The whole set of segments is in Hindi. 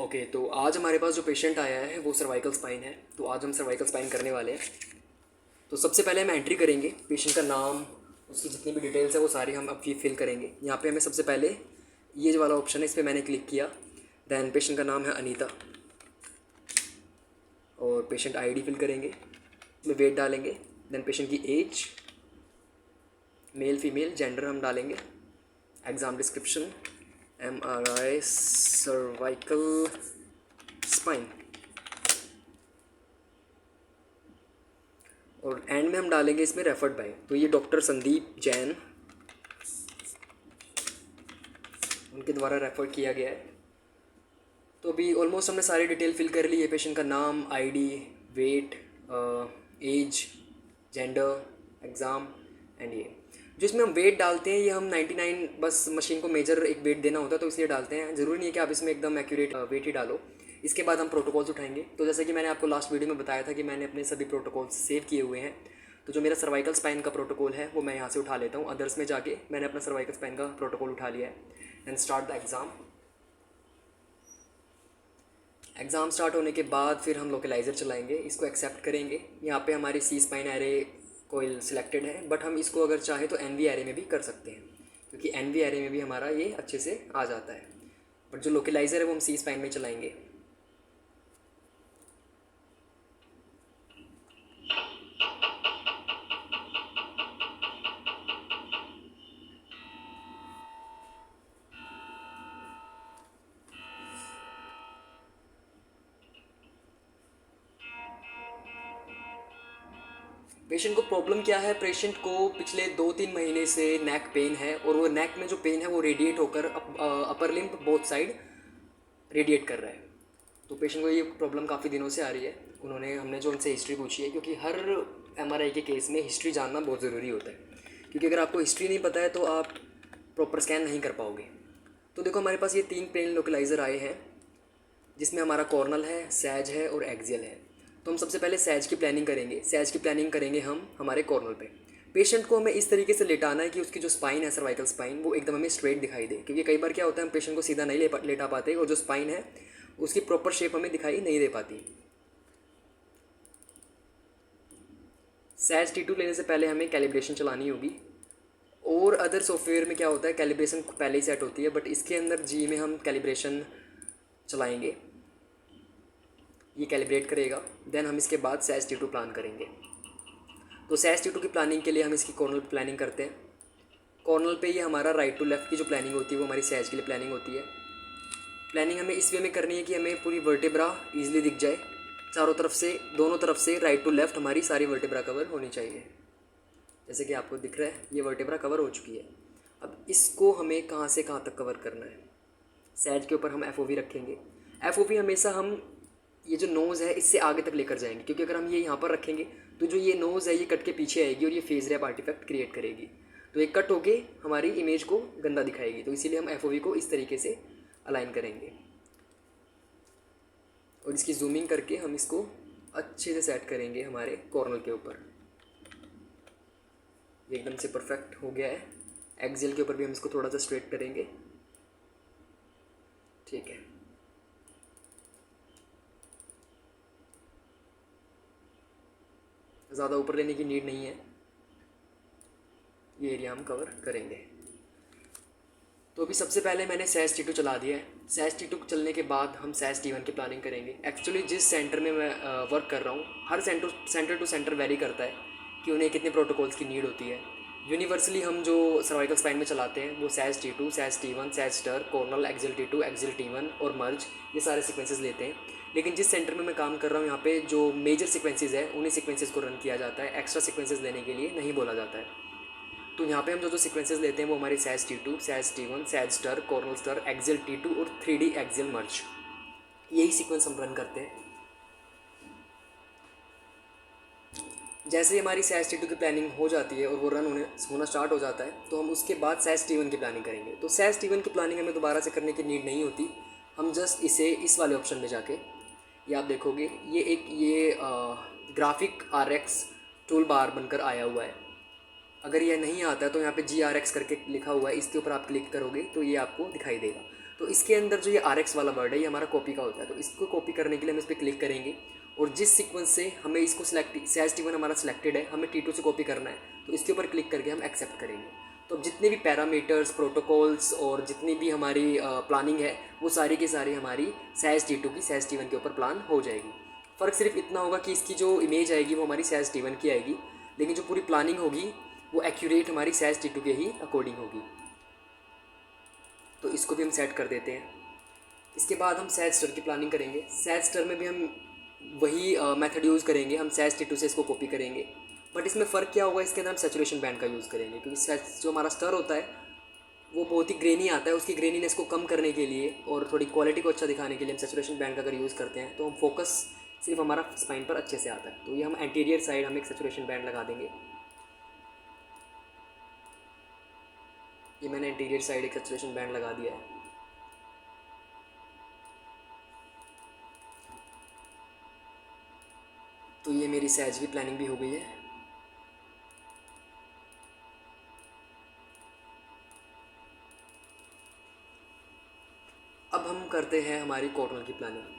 ओके, तो आज हमारे पास जो पेशेंट आया है वो सर्वाइकल स्पाइन है। तो आज हम सर्वाइकल स्पाइन करने वाले हैं। तो सबसे पहले हम एंट्री करेंगे, पेशेंट का नाम, उसकी जितनी भी डिटेल्स है वो सारी हम अब फिल करेंगे। यहाँ पे हमें सबसे पहले ये जो वाला ऑप्शन है इस पर मैंने क्लिक किया। दैन पेशेंट का नाम है अनीता और पेशेंट आईडी फिल करेंगे, इसमें वेट डालेंगे। दैन पेशेंट की एज, मेल फीमेल, जेंडर हम डालेंगे। Exam description MRI cervical spine, और एंड में हम डालेंगे इसमें रेफर्ड बाय। तो ये डॉक्टर संदीप जैन, उनके द्वारा रेफर किया गया है। तो अभी ऑलमोस्ट हमने सारी डिटेल फिल कर ली है। पेशेंट का नाम, ID, weight, age, gender, exam and ये जिसमें हम वेट डालते हैं ये हम 99 बस मशीन को मेजर एक वेट देना होता है तो इसलिए डालते हैं। ज़रूरी नहीं है कि आप इसमें एकदम एक्यूरेट वेट ही डालो। इसके बाद हम प्रोटोकॉल्स उठाएंगे। तो जैसे कि मैंने आपको लास्ट वीडियो में बताया था कि मैंने अपने सभी प्रोटोकॉल्स सेव किए हुए हैं। तो जो मेरा सर्वाइकल स्पाइन का प्रोटोकॉल है वो मैं यहाँ से उठा लेता हूँ। अदर्स में जाके मैंने अपना सर्वाइकल स्पाइन का प्रोटोकॉल उठा लिया है। And start the exam. Exam start होने के बाद फिर हम लोकलाइज़र चलाएंगे, इसको एक्सेप्ट करेंगे। यहाँ पे हमारी सी स्पाइन एरे कोयल सिलेक्टेड है, बट हम इसको अगर चाहें तो एनवी एरे में भी कर सकते हैं, क्योंकि एनवी एरे में भी हमारा ये अच्छे से आ जाता है। बट जो लोकलाइज़र है वो हम सी स्पाइन में चलाएंगे। पेशेंट को प्रॉब्लम क्या है? पेशेंट को पिछले 2-3 महीने से नेक पेन है और वो नेक में जो पेन है वो रेडिएट होकर upper limb both side radiate कर रहा है। तो पेशेंट को ये प्रॉब्लम काफ़ी दिनों से आ रही है। हमने जो उनसे हिस्ट्री पूछी है, क्योंकि हर MRI के केस में हिस्ट्री जानना बहुत ज़रूरी होता है, क्योंकि अगर आपको हिस्ट्री नहीं पता है तो आप प्रॉपर स्कैन नहीं कर पाओगे। तो देखो हमारे पास ये 3 पेन लोकलाइज़र आए हैं, जिसमें हमारा कॉर्नल है, सैज है और एक्सियल है। तो हम सबसे पहले सैज की प्लानिंग करेंगे। सैज की प्लानिंग करेंगे हम हमारे कॉर्नल पे। पेशेंट को हमें इस तरीके से लेटाना है कि उसकी जो स्पाइन है, सर्वाइकल स्पाइन, वो एकदम हमें स्ट्रेट दिखाई दे, क्योंकि कई बार क्या होता है हम पेशेंट को सीधा नहीं लेटा पाते और जो स्पाइन है उसकी प्रॉपर शेप हमें दिखाई नहीं दे पाती। सैज T2 लेने से पहले हमें कैलिब्रेशन चलानी होगी। और अदर सॉफ्टवेयर में क्या होता है, कैलिब्रेशन पहले ही सेट होती है, बट इसके अंदर जी में हम कैलिब्रेशन चलाएंगे, ये कैलिब्रेट करेगा। देन हम इसके बाद सैज T2 प्लान करेंगे। तो सैज T2 की प्लानिंग के लिए हम इसकी कॉर्नल प्लानिंग करते हैं। कॉर्नल पे ये हमारा राइट टू लेफ़्ट की जो प्लानिंग होती है वो हमारी सैज के लिए प्लानिंग होती है। प्लानिंग हमें इस वे में करनी है कि हमें पूरी वर्टेब्रा ईजिली दिख जाए, चारों तरफ से, दोनों तरफ से राइट टू लेफ़्ट हमारी सारी वर्टेब्रा कवर होनी चाहिए। जैसे कि आपको दिख रहा है ये वर्टेब्रा कवर हो चुकी है। अब इसको हमें कहाँ से कहाँ तक कवर करना है। सैज के ऊपर हम FOV रखेंगे। FOV हमेशा हम ये जो नोज़ है इससे आगे तक लेकर जाएंगे, क्योंकि अगर हम ये यहाँ पर रखेंगे तो जो ये नोज़ है ये कट के पीछे आएगी और ये फेस रैप आर्टिफैक्ट क्रिएट करेगी, तो ये कट होके हमारी इमेज को गंदा दिखाएगी। तो इसीलिए हम FOV को इस तरीके से अलाइन करेंगे और इसकी जूमिंग करके हम इसको अच्छे से सेट करेंगे हमारे कॉर्नर के ऊपर। ये एकदम से परफेक्ट हो गया है। एक्सियल के ऊपर भी हम इसको थोड़ा सा स्ट्रेट करेंगे। ठीक है, ज़्यादा ऊपर लेने की नीड नहीं है, ये एरिया हम कवर करेंगे। तो अभी सबसे पहले मैंने सैज T2 चला दिया है। सैज T2 चलने के बाद हम सैज T1 की प्लानिंग करेंगे। एक्चुअली जिस सेंटर में मैं वर्क कर रहा हूँ, हर सेंटर टू सेंटर वेरी करता है कि उन्हें कितने प्रोटोकॉल्स की नीड होती है। यूनिवर्सली हम जो सर्वाइकल स्पाइन में चलाते हैं वो सैज T2, सैज T1, सैज stir, Cornell, axial T2, axial T1 और मर्ज, ये सारे सीक्वेंसेस लेते हैं। लेकिन जिस सेंटर में मैं काम कर रहा हूँ यहाँ पे जो मेजर सीक्वेंसेस है उन्हीं सीक्वेंसेस को रन किया जाता है, एक्स्ट्रा सीक्वेंसेस लेने के लिए नहीं बोला जाता है। तो यहाँ पे हम जो सीक्वेंसेस लेते हैं वो हमारे सैज T2, सैज T1, सैज stir, coronal stir, axial T2 और 3D एक्सियल मर्ज, यही सीक्वेंस हम रन करते हैं। जैसे ही हमारी सैज T2 की प्लानिंग हो जाती है और वो रन होना स्टार्ट हो जाता है तो हम उसके बाद सैज T1 की प्लानिंग करेंगे। तो सैज T1 की प्लानिंग हमें दोबारा से करने की नीड नहीं होती। हम जस्ट इसे इस वाले ऑप्शन में जाके, ये आप देखोगे ये ग्राफिक RX टूल बार बनकर आया हुआ है। अगर ये नहीं आता है तो यहाँ पे GRX करके लिखा हुआ है, इसके ऊपर आप क्लिक करोगे तो ये आपको दिखाई देगा। तो इसके अंदर जो ये RX वाला वर्ड है ये हमारा कॉपी का होता है। तो इसको कॉपी करने के लिए हम इस पर क्लिक करेंगे और जिस सीक्वेंस से हमें इसको सेलेक्ट सैज T1 हमारा सिलेक्टेड है, हमें T2 से कॉपी करना है, तो इसके ऊपर क्लिक करके हम एक्सेप्ट करेंगे। तो अब जितने भी पैरामीटर्स, प्रोटोकॉल्स और जितनी भी हमारी प्लानिंग है वो सारी की सारी हमारी सैज T2 की सैज T1 के ऊपर प्लान हो जाएगी। फ़र्क सिर्फ इतना होगा कि इसकी जो इमेज आएगी वो हमारी सैज T1 की आएगी, लेकिन जो पूरी प्लानिंग होगी वो एक्यूरेट हमारी सैज T2 के ही अकॉर्डिंग होगी। तो इसको भी हम सेट कर देते हैं। इसके बाद हम सैज स्टर की प्लानिंग करेंगे। सैज स्टर में भी हम वही मेथड यूज़ करेंगे, हम सैज T2 से इसको कॉपी करेंगे, बट इसमें फ़र्क क्या होगा, इसके अंदर हम सेचुरेशन बैंड का यूज़ करेंगे, क्योंकि सैज जो हमारा स्टर होता है वो बहुत ही ग्रेनी आता है। उसकी ग्रेनीनेस को कम करने के लिए और थोड़ी क्वालिटी को अच्छा दिखाने के लिए हम सेचुरेशन बैंड का अगर यूज़ करते हैं तो हम फोकस सिर्फ हमारा स्पाइन पर अच्छे से आता है। तो ये हम एंटीरियर साइड हम एक सेचुरेशन बैंड लगा देंगे। ये मैंने एंटीरियर साइड एक सेचुरेशन बैंड लगा दिया है। तो ये मेरी सैज की प्लानिंग भी हो गई है। अब हम करते हैं हमारी कॉर्नर की प्लानिंग।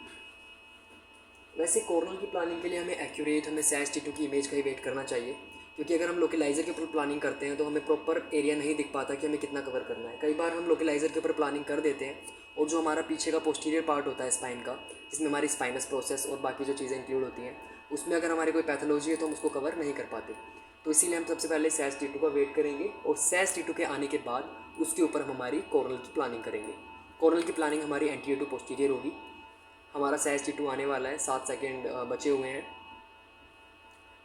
वैसे कॉर्नर की प्लानिंग के लिए हमें एक्यूरेट, हमें सैज T2 की इमेज का ही वेट करना चाहिए, क्योंकि अगर हम लोकेलाइज़र के ऊपर प्लानिंग करते हैं तो हमें प्रॉपर एरिया नहीं दिख पाता कि हमें कितना कवर करना है। कई बार हम लोकेलाइज़र के ऊपर प्लानिंग कर देते हैं और जो हमारा पीछे का पोस्टीरियर पार्ट होता है स्पाइन का, जिसमें हमारी स्पाइनस प्रोसेस और बाकी जो चीज़ें इंक्लूड होती हैं, उसमें अगर हमारी कोई पैथोलॉजी है तो हम उसको कवर नहीं कर पाते। तो इसीलिए हम सबसे पहले सैज T2 का वेट करेंगे और सैज T2 के आने के बाद उसके ऊपर हम हमारी कॉर्नर की प्लानिंग करेंगे। कॉर्नर की प्लानिंग हमारी एंटीरियर टू पोस्टीरियर होगी। हमारा सैज T2 आने वाला है, 7 सेकेंड बचे हुए हैं।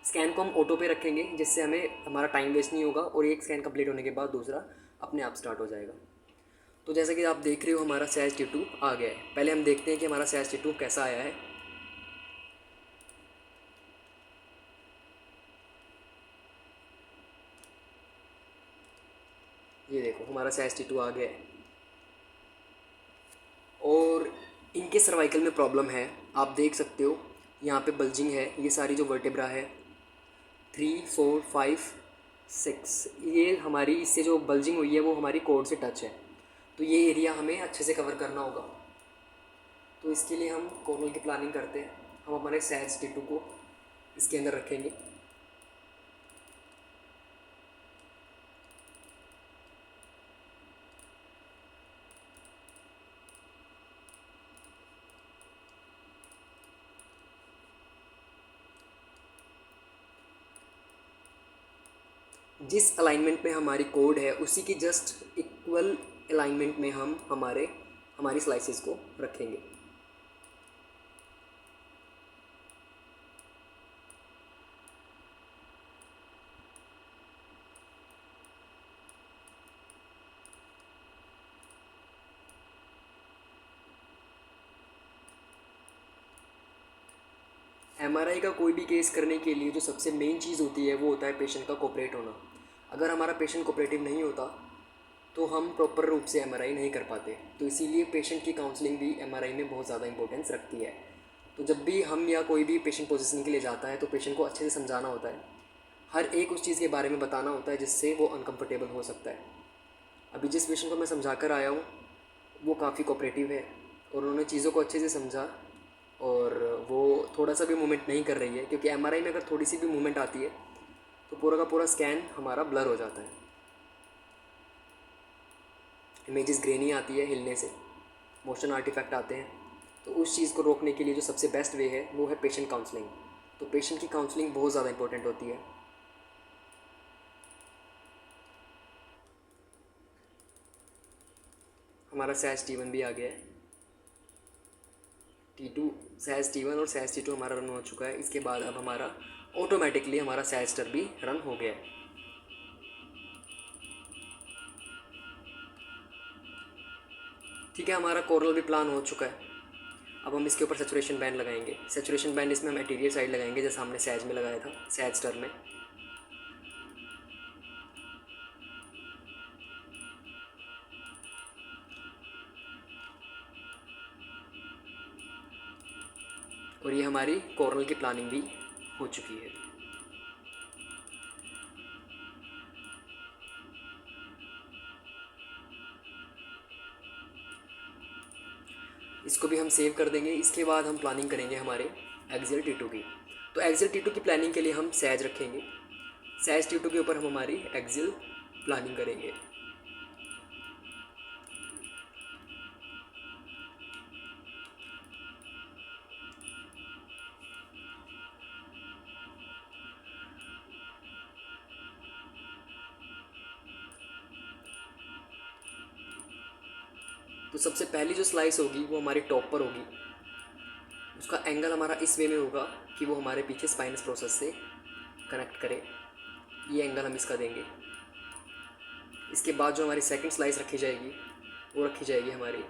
स्कैन को हम ऑटो पे रखेंगे जिससे हमें हमारा टाइम वेस्ट नहीं होगा और एक स्कैन कंप्लीट होने के बाद दूसरा अपने आप स्टार्ट हो जाएगा। तो जैसा कि आप देख रहे हो हमारा सैज T2 आ गया है। पहले हम देखते हैं कि हमारा सैज T2 कैसा आया है। ये देखो हमारा सैज T2 आ गया है और इनके सर्वाइकल में प्रॉब्लम है, आप देख सकते हो यहाँ पे बल्जिंग है। ये सारी जो वर्टेब्रा है 3, 4, 5, 6, ये हमारी इससे जो बल्जिंग हुई है वो हमारी कोड से टच है। तो ये एरिया हमें अच्छे से कवर करना होगा। तो इसके लिए हम कॉर्नर की प्लानिंग करते हैं। हम हमारे सैज T2 को इसके अंदर रखेंगे। जिस अलाइनमेंट में हमारी कोड है उसी की जस्ट इक्वल अलाइनमेंट में हम हमारी स्लाइसेस को रखेंगे। MRI का कोई भी केस करने के लिए जो सबसे मेन चीज़ होती है वो होता है पेशेंट का कोऑपरेट होना। अगर हमारा पेशेंट कोऑपरेटिव नहीं होता तो हम प्रॉपर रूप से MRI नहीं कर पाते। तो इसीलिए पेशेंट की काउंसलिंग भी MRI में बहुत ज़्यादा इंपॉर्टेंस रखती है। तो जब भी हम या कोई भी पेशेंट पोजीशनिंग के लिए जाता है तो पेशेंट को अच्छे से समझाना होता है, हर एक उस चीज़ के बारे में बताना होता है जिससे वो अनकम्फर्टेबल हो सकता है। अभी जिस पेशेंट को मैं समझा कर आया हूँ वो काफ़ी कोऑपरेटिव है और उन्होंने चीज़ों को अच्छे से समझा और वो थोड़ा सा भी मूवमेंट नहीं कर रही है, क्योंकि MRI में अगर थोड़ी सी भी मूवमेंट आती है तो पूरा का पूरा स्कैन हमारा ब्लर हो जाता है। इमेजेस ग्रेनी आती है हिलने से, मोशन आर्टिफैक्ट आते हैं। तो उस चीज़ को रोकने के लिए जो सबसे बेस्ट वे है वो है पेशेंट काउंसलिंग। तो पेशेंट की काउंसलिंग बहुत ज़्यादा इंपॉर्टेंट होती है। हमारा सैज T1 भी आ गया है। T2 सैज T1 और सैज T2 हमारा रन हो चुका है। इसके बाद अब हमारा ऑटोमेटिकली हमारा सैज स्टर भी रन हो गया है। ठीक है, हमारा कोरल भी प्लान हो चुका है। अब हम इसके ऊपर सेचुरेशन बैंड लगाएंगे। सेचुरेशन बैंड इसमें हम एटीरियर साइड लगाएंगे जैसा हमने सैज में लगाया था, सैज स्टर में। और ये हमारी कॉर्नल की प्लानिंग भी हो चुकी है। इसको भी हम सेव कर देंगे। इसके बाद हम प्लानिंग करेंगे हमारे एक्सेल T2 की। तो एक्सेल T2 की प्लानिंग के लिए हम सैज रखेंगे। सैज T2 के ऊपर हम हमारी एक्सेल प्लानिंग करेंगे। तो सबसे पहली जो स्लाइस होगी वो हमारी टॉप पर होगी। उसका एंगल हमारा इस वे में होगा कि वो हमारे पीछे स्पाइनस प्रोसेस से कनेक्ट करे। ये एंगल हम इसका देंगे। इसके बाद जो हमारी सेकंड स्लाइस रखी जाएगी वो रखी जाएगी हमारी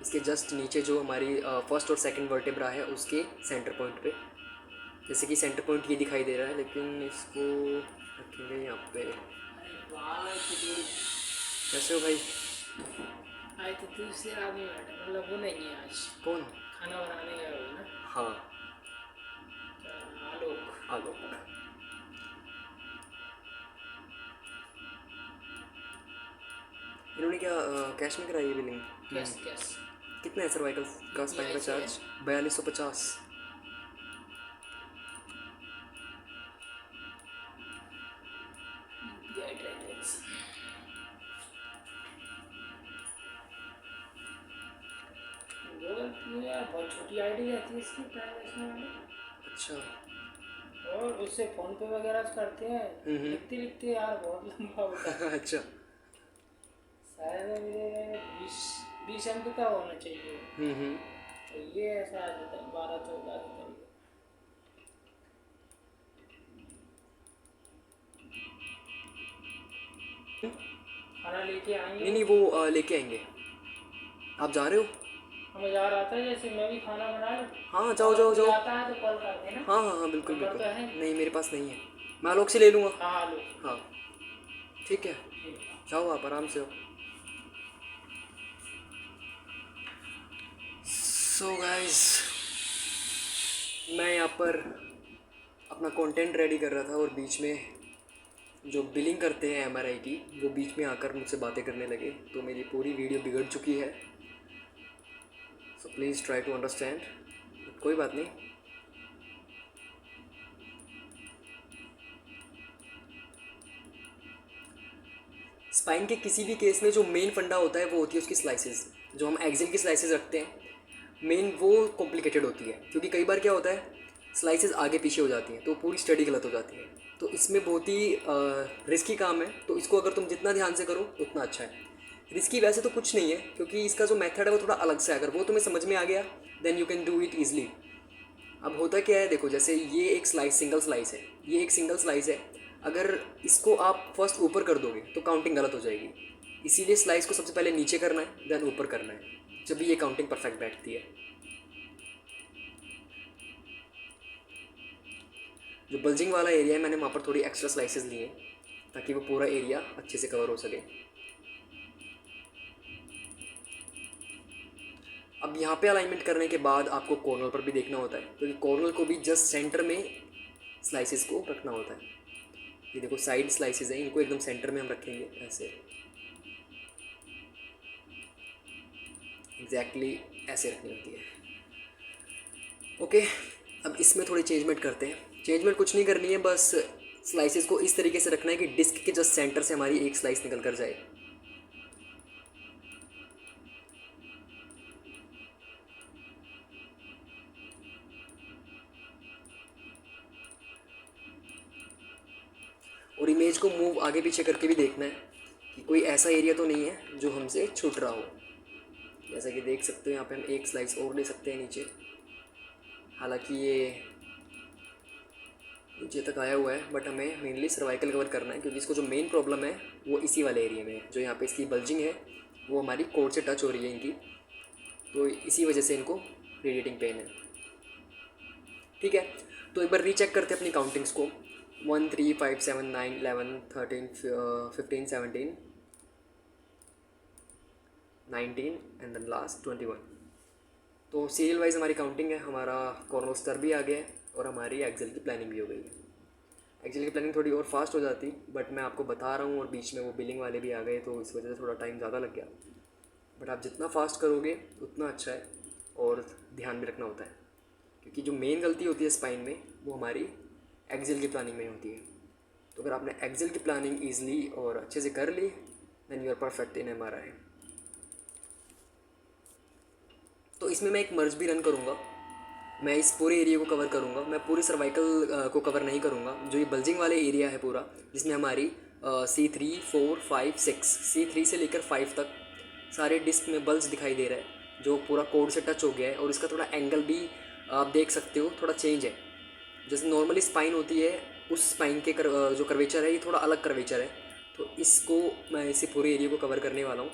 इसके जस्ट नीचे, जो हमारी फर्स्ट और सेकंड वर्टेब्रा है उसके सेंटर पॉइंट पे। जैसे कि सेंटर पॉइंट ये दिखाई दे रहा है, लेकिन इसको रखेंगे यहाँ पे। कैसे हो भाई? आज तो दूसरे आदमी बैठे, मतलब वो नहीं है आज। कौन? खाना बनाने गया हो ना? हाँ, आलोक। आलोक। इन्होंने क्या कैश में कराई है बिलिंग? कैश कैश कितना है सर्वाइकल का स्पाइन का चार्ज? 4250। बहुत छोटी आईडी रहती है इसकी ट्रांजेक्शन वाली। अच्छा। और उससे फोन पे वगैरह करते हैं, लिखते लिखते यार बहुत लंबा होता है। अच्छा। शायद मेरे 20 अंक का होना चाहिए। तो ये ऐसा 12-14 के करीब। खाना लेके आएंगे? नहीं, वो लेके आएंगे। आप जा रहे हो? हमें जा रहा था, जैसे मैं भी खाना बना लूँ। हाँ, जाओ जाओ जाओ। आता है तो कॉल कर देना। हाँ हाँ हाँ, बिल्कुल नंबर बिल्कुल। तो है? नहीं, मेरे पास नहीं है, मैं आलोक से ले लूँगा। हाँ लो। हाँ, ठीक है, जाओ आप आराम से हो। सो गाइस, मैं यहाँ पर अपना कंटेंट रेडी कर रहा था और बीच में जो बिलिंग करते हैं MRI की, वो बीच में आकर मुझसे बातें करने लगे, तो मेरी पूरी वीडियो बिगड़ चुकी है। So please try to understand. कोई बात नहीं। स्पाइन के किसी भी केस में जो मेन फंडा होता है वो होती है उसकी स्लाइसेस। जो हम एक्सेल की स्लाइसेस रखते हैं मेन, वो कॉम्प्लिकेटेड होती है, क्योंकि कई बार क्या होता है स्लाइसेस आगे पीछे हो जाती हैं तो पूरी स्टडी गलत हो जाती है। तो इसमें बहुत ही रिस्की काम है, तो इसको अगर तुम जितना ध्यान से करो उतना अच्छा है। रिस्की वैसे तो कुछ नहीं है, क्योंकि इसका जो मेथड है वो थोड़ा अलग से है। अगर वो तुम्हें समझ में आ गया then you can do it easily. अब होता क्या है, देखो, जैसे ये एक स्लाइस सिंगल स्लाइस है, ये एक सिंगल स्लाइस है। अगर इसको आप फर्स्ट ऊपर कर दोगे तो काउंटिंग गलत हो जाएगी। इसीलिए स्लाइस को सबसे पहले नीचे करना है, देन ऊपर करना है, जब भी ये काउंटिंग परफेक्ट बैठती है। जो बल्जिंग वाला एरिया है मैंने वहाँ पर थोड़ी एक्स्ट्रा स्लाइसेस लिए ताकि वो पूरा एरिया अच्छे से कवर हो सके। अब यहाँ पे अलाइनमेंट करने के बाद आपको कॉर्नर पर भी देखना होता है, क्योंकि कॉर्नर को भी जस्ट सेंटर में स्लाइसेस को रखना होता है। ये देखो साइड स्लाइसेस हैं, इनको एकदम सेंटर में हम रखेंगे ऐसे, एग्जैक्टली ऐसे रखनी होती है। ओके, अब इसमें थोड़ी चेंजमेंट करते हैं। चेंजमेंट कुछ नहीं करनी है, बस स्लाइसेस को इस तरीके से रखना है कि डिस्क के जस्ट सेंटर से हमारी एक स्लाइस निकल कर जाए। और इमेज को मूव आगे पीछे करके भी देखना है कि कोई ऐसा एरिया तो नहीं है जो हमसे छूट रहा हो। जैसा कि देख सकते हो यहाँ पे हम एक स्लाइस और ले सकते हैं नीचे, हालांकि ये नीचे तक आया हुआ है, बट हमें मेनली सर्वाइकल कवर करना है, क्योंकि इसको जो मेन प्रॉब्लम है वो इसी वाले एरिया में है। जो यहाँ पे इसकी बल्जिंग है वो हमारी कोर से टच हो रही है इनकी, तो इसी वजह से इनको रेडिएटिंग पेन है। ठीक है, तो एक बार रीचेक करते हैं अपनी काउंटिंग्स को। 1 3 5 7 9 11 13 15 17 19 एंड देन लास्ट 21। तो सीरियल वाइज हमारी काउंटिंग है, हमारा कॉर्नर स्तर भी आ गया है और हमारी एक्सेल की प्लानिंग भी हो गई है। एक्सेल की प्लानिंग थोड़ी और फास्ट हो जाती, बट मैं आपको बता रहा हूँ और बीच में वो बिलिंग वाले भी आ गए, तो इस वजह से थोड़ा टाइम ज़्यादा लग गया। बट आप जितना फास्ट करोगे उतना अच्छा है, और ध्यान भी रखना होता है, क्योंकि जो मेन गलती होती है स्पाइन में वो हमारी एक्सेल की प्लानिंग में होती है। तो अगर आपने एक्सेल की प्लानिंग ईजिली और अच्छे से कर ली, then you are perfect in MRI। तो इसमें मैं एक मर्ज भी रन करूँगा, मैं इस पूरे एरिया को कवर करूँगा, मैं पूरे सर्वाइकल को कवर नहीं करूँगा। जो ये बल्जिंग वाले एरिया है पूरा, जिसमें हमारी C3 4 5 6 C3 से लेकर 5 तक सारे डिस्क में बल्ज दिखाई दे रहा है, जो पूरा कोड से टच हो गया है। और इसका थोड़ा एंगल भी आप देख सकते हो, थोड़ा चेंज है। जैसे नॉर्मली स्पाइन होती है, उस स्पाइन के जो कर्वेचर है ये थोड़ा अलग कर्वेचर है। तो इसको मैं इसे पूरे एरिया को कवर करने वाला हूँ।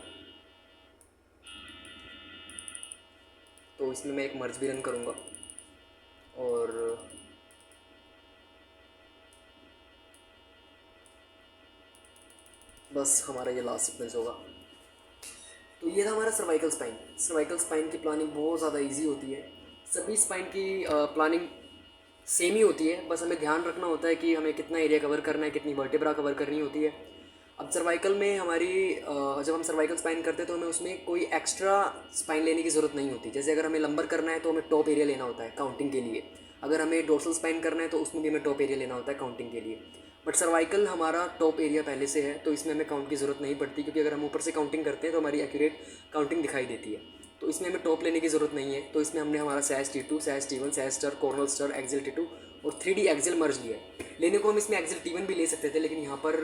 तो इसमें मैं एक मर्ज भी रन करूँगा, और बस हमारा ये लास्ट सीक्वेंस होगा। तो ये था हमारा सर्वाइकल स्पाइन। सर्वाइकल स्पाइन की प्लानिंग बहुत ज़्यादा इजी होती है। सभी स्पाइन की प्लानिंग सेम ही होती है, बस हमें ध्यान रखना होता है कि हमें कितना एरिया कवर करना है, कितनी वर्टेब्रा कवर करनी होती है। अब सर्वाइकल में हमारी जब हम सर्वाइकल स्पाइन करते हैं तो हमें उसमें कोई एक्स्ट्रा स्पाइन लेने की ज़रूरत नहीं होती। जैसे अगर हमें लंबर करना है तो हमें टॉप एरिया लेना होता है काउंटिंग के लिए, अगर हमें डोर्सल स्पाइन करना है तो उसमें भी हमें टॉप एरिया लेना होता है काउंटिंग के लिए। बट सर्वाइकल हमारा टॉप एरिया पहले से है, तो इसमें हमें काउंट की ज़रूरत नहीं पड़ती, क्योंकि अगर हम ऊपर से काउंटिंग करते हैं तो हमारी एक्यूरेट काउंटिंग दिखाई देती है। तो इसमें हमें टॉप लेने की ज़रूरत नहीं है। तो इसमें हमने हमारा sag T2, sag T1, sag STIR, coronal STIR, axial T2 और 3D एक्सेल मर्ज लिया है। लेने को हम इसमें एक्सेल T1 भी ले सकते थे, लेकिन यहाँ पर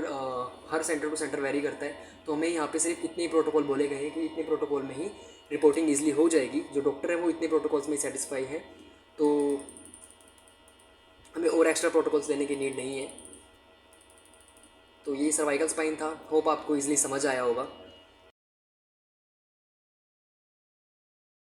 हर सेंटर टू सेंटर वेरी करता है, तो हमें यहाँ पे सिर्फ इतने ही प्रोटोकॉल बोले गए हैं कि इतने प्रोटोकॉल में ही रिपोर्टिंग ईजिली हो जाएगी। जो डॉक्टर है वो इतने प्रोटोकॉल्स में सेटिस्फाई है, तो हमें और एक्स्ट्रा प्रोटोकॉल्स लेने की नीड नहीं है। तो ये सर्वाइकल स्पाइन था। होप आपको ईजिली समझ आया होगा।